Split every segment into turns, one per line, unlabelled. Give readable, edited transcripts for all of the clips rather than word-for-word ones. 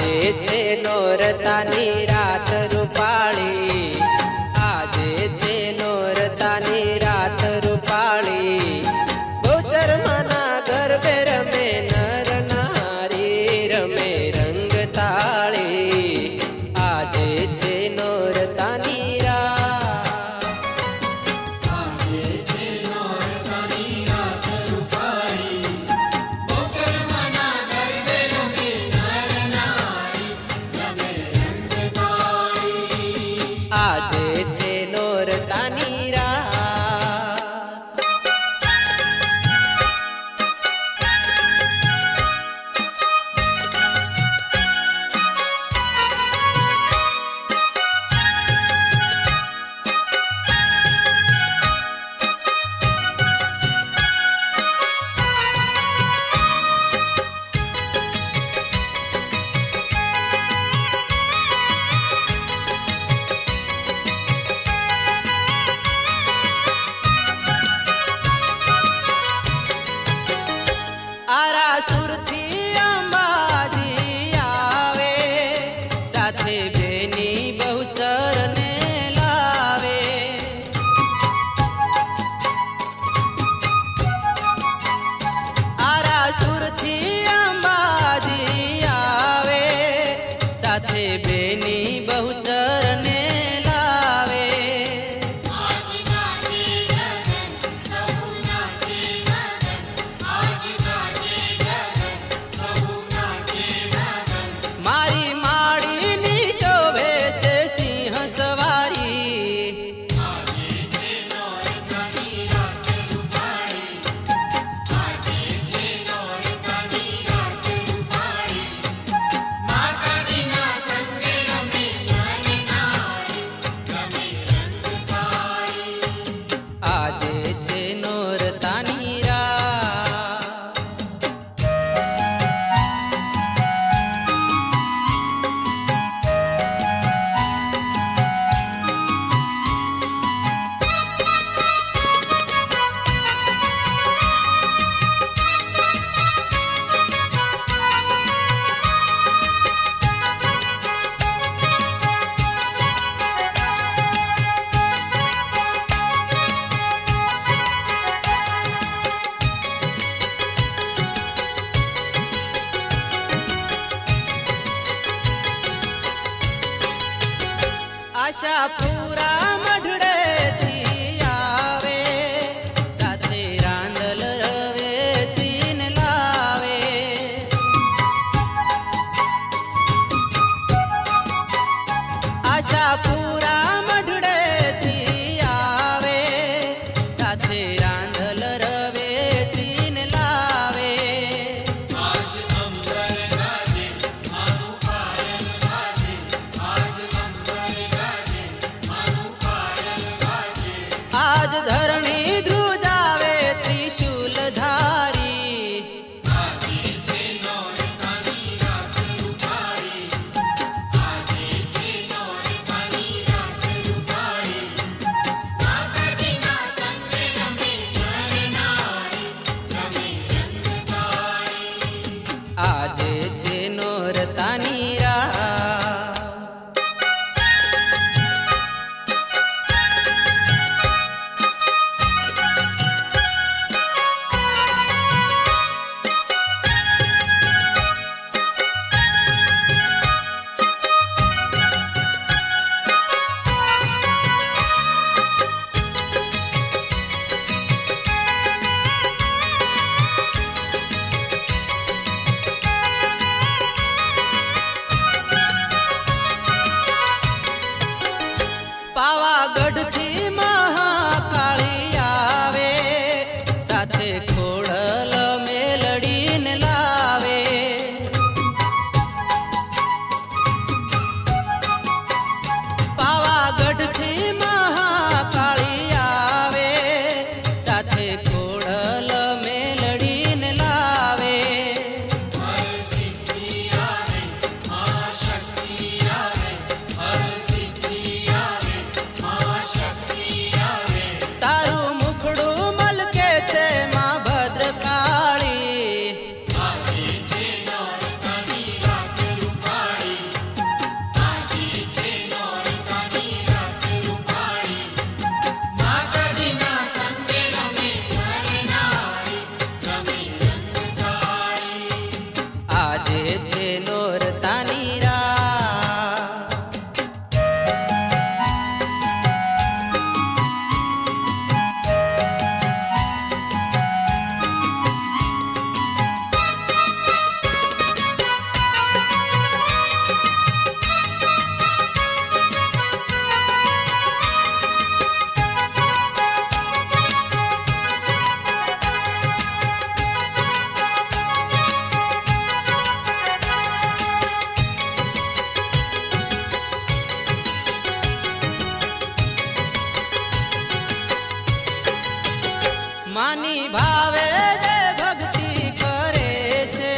આજે છે નોરતાની રાત રૂપાળી, આજે છે નોરતાની રાત રૂપાળી, બહુચરમાના ગરબે રમે નર નારી રમે રંગ તાળી, આજે છે નોરતાની રાત,
આજે છે નોરતાની રાત રૂપાળી, બહુચરમાના ગરબે રમે નર નારી રમે રંગ તાળી,
આજે છે નોરતાની રાત. આરાસુરથી અંબાજી આવે, સાથે બેની બહુચરને લાવે, આરાસુરથી અંબાજી આવે, સાથે બેની બહુચરને લાવે,
આજ ગાજે ગગન સહુ નાચે ગગન, આજ ગાજે ગગન સહુ નાચે ગગન,
મારી માળીની શોભે છે સિંહ સવારી,
આજે છે નોરતાની રાત રૂપાળી, આજે છે નોરતાની રાત રૂપાળી, માતાજીના સંગે રમે નર નારી રમે રંગ તાળી,
આજે છે નોરતાની રાત. આશાપુરા મઢડેથી આવે, સાથે રાંદલ રવેથી ને લાવે, આશાપુરા મઢડેથી આવે, સાથે રાંદલ રવેથી ને લાવે,
આજ અંબર ગાજે માનું પાયલ ગાજે, આજ અંબર ગાજે માનું પાયલ ગાજે,
આજ ધરણી ધ્રુજાવે ત્રિશુલ ધારી,
આજે છે નોરતાની રાત રૂપાળી, આજે છે નોરતાની રાત રૂપાળી, માતાજીના સંગે રમે નર નારી રમે રંગ તાળી,
આજે છે નોરતાની રાત. માની ભાવે જે ભક્તિ કરે છે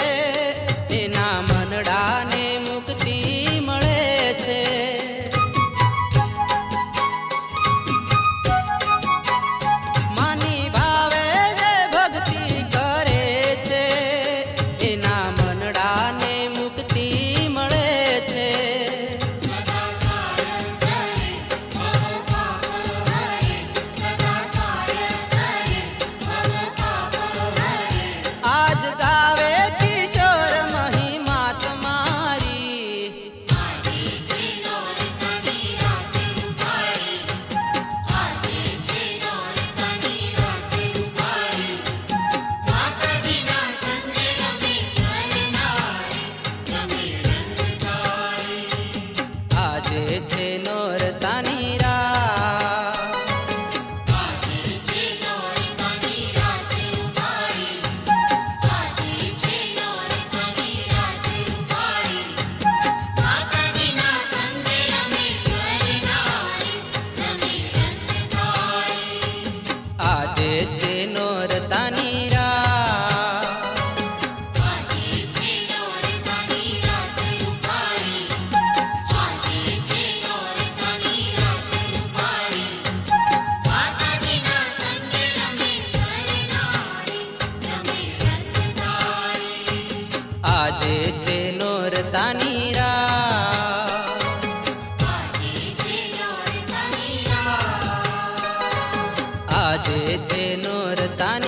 એના મનડાને મુક્તિ મળે છે. માની ભાવે જે ભક્તિ કરે છે એના મનડાને મુક્તિ મળે છે. આજ ગાવે કિશોર મહિમા તમારી, આજે છે નોરતાની રાત. આજે છે નોરતાની રાત. આજે છે નોરતાની રાત. આજે છે નોરતાની